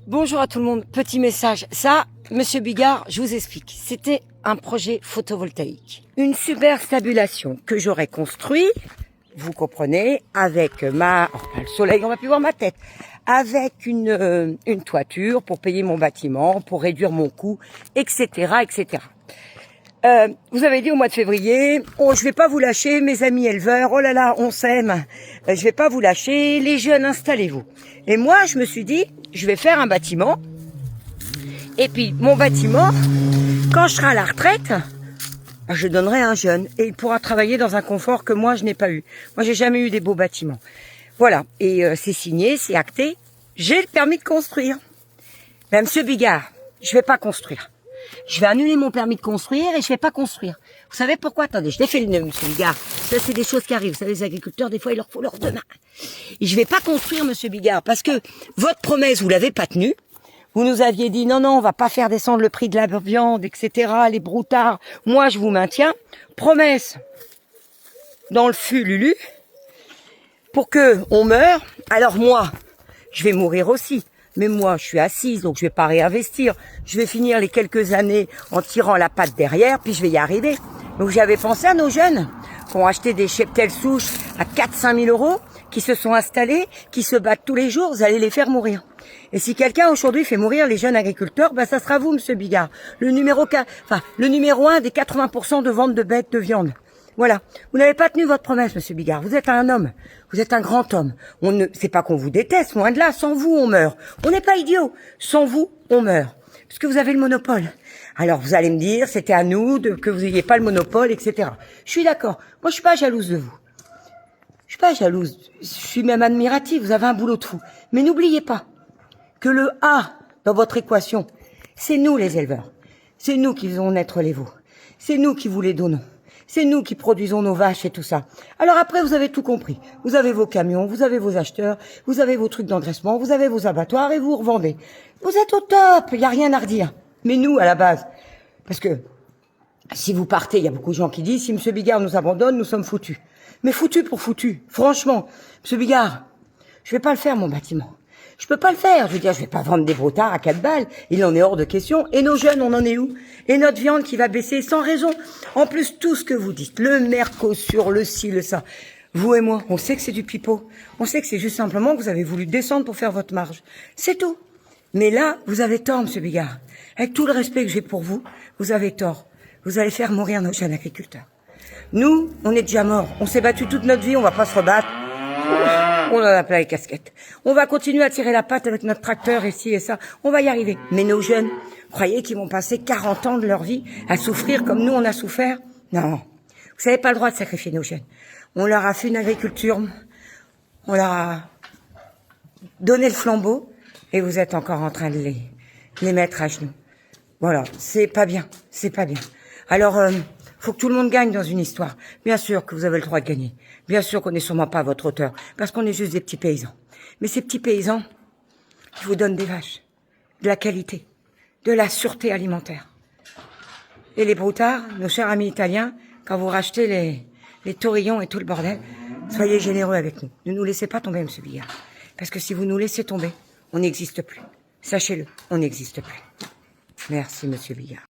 Bonjour à tout le monde, petit message. Ça, Monsieur Bigard, je vous explique. C'était un projet photovoltaïque. Une super stabulation que j'aurais construit, vous comprenez, avec ma... Enfin, le soleil, on va plus voir ma tête. Avec une toiture pour payer mon bâtiment, pour réduire mon coût, etc., etc. Vous avez dit au mois de février, oh je vais pas vous lâcher, mes amis éleveurs, oh là là, on s'aime, je vais pas vous lâcher, les jeunes installez-vous. Et moi je me suis dit, je vais faire un bâtiment, et puis mon bâtiment, quand je serai à la retraite, je donnerai à un jeune, et il pourra travailler dans un confort que moi je n'ai pas eu. Moi j'ai jamais eu des beaux bâtiments. Voilà, et c'est signé, c'est acté, j'ai le permis de construire. Mais Monsieur Bigard, je vais pas construire. Je vais annuler mon permis de construire et je vais pas construire. Vous savez pourquoi? Attendez, je l'ai fait le nœud, Monsieur Bigard. Ça, c'est des choses qui arrivent. Vous savez, les agriculteurs, des fois, il leur faut leurs deux mains. Et je vais pas construire, Monsieur Bigard, parce que votre promesse, vous l'avez pas tenue. Vous nous aviez dit, non, on va pas faire descendre le prix de la viande, etc., les broutards. Moi, je vous maintiens. Promesse dans le fût, Lulu, pour que on meure. Alors moi, je vais mourir aussi. Mais moi, je suis assise, donc je vais pas réinvestir. Je vais finir les quelques années en tirant la patte derrière, puis je vais y arriver. Donc j'avais pensé à nos jeunes qui ont acheté des cheptels souches à 4-5 000 euros, qui se sont installés, qui se battent tous les jours, vous allez les faire mourir. Et si quelqu'un aujourd'hui fait mourir les jeunes agriculteurs, ben ça sera vous, Monsieur Bigard, le numéro 1 des 80% de vente de bêtes de viande. Voilà. Vous n'avez pas tenu votre promesse, Monsieur Bigard. Vous êtes un homme. Vous êtes un grand homme. C'est pas qu'on vous déteste, loin de là. Sans vous, on meurt. On n'est pas idiots. Sans vous, on meurt. Parce que vous avez le monopole. Alors, vous allez me dire, c'était à nous que vous n'ayez pas le monopole, etc. Je suis d'accord. Moi, je suis pas jalouse de vous. Je suis pas jalouse. Je suis même admirative. Vous avez un boulot de fou. Mais n'oubliez pas que le A dans votre équation, c'est nous, les éleveurs. C'est nous qui faisons naître les veaux. C'est nous qui vous les donnons. C'est nous qui produisons nos vaches et tout ça. Alors après, vous avez tout compris. Vous avez vos camions, vous avez vos acheteurs, vous avez vos trucs d'engraissement, vous avez vos abattoirs et vous revendez. Vous êtes au top, il n'y a rien à redire. Mais nous, à la base, parce que si vous partez, il y a beaucoup de gens qui disent, si M. Bigard nous abandonne, nous sommes foutus. Mais foutus pour foutus. Franchement, M. Bigard, je vais pas le faire, mon bâtiment. Je peux pas le faire. Je veux dire, je vais pas vendre des broutards à 4 balles. Il en est hors de question. Et nos jeunes, on en est où? Et notre viande qui va baisser sans raison. En plus, tout ce que vous dites, le Mercosur, le ci, le ça. Vous et moi, on sait que c'est du pipeau. On sait que c'est juste simplement que vous avez voulu descendre pour faire votre marge. C'est tout. Mais là, vous avez tort, Monsieur Bigard. Avec tout le respect que j'ai pour vous, vous avez tort. Vous allez faire mourir nos jeunes agriculteurs. Nous, on est déjà morts. On s'est battu toute notre vie, on va pas se rebattre. On en a plein les casquettes. On va continuer à tirer la patte avec notre tracteur et ci et ça. On va y arriver. Mais nos jeunes, croyez qu'ils vont passer 40 ans de leur vie à souffrir comme nous on a souffert? Non. Vous n'avez pas le droit de sacrifier nos jeunes. On leur a fait une agriculture. On leur a donné le flambeau et vous êtes encore en train de les mettre à genoux. Voilà. C'est pas bien. C'est pas bien. Alors, faut que tout le monde gagne dans une histoire. Bien sûr que vous avez le droit de gagner. Bien sûr qu'on n'est sûrement pas à votre hauteur, parce qu'on est juste des petits paysans. Mais ces petits paysans, ils vous donnent des vaches, de la qualité, de la sûreté alimentaire. Et les broutards, nos chers amis italiens, quand vous rachetez les taurillons et tout le bordel, soyez généreux avec nous. Ne nous laissez pas tomber, Monsieur Bigard. Parce que si vous nous laissez tomber, on n'existe plus. Sachez-le, on n'existe plus. Merci, Monsieur Bigard.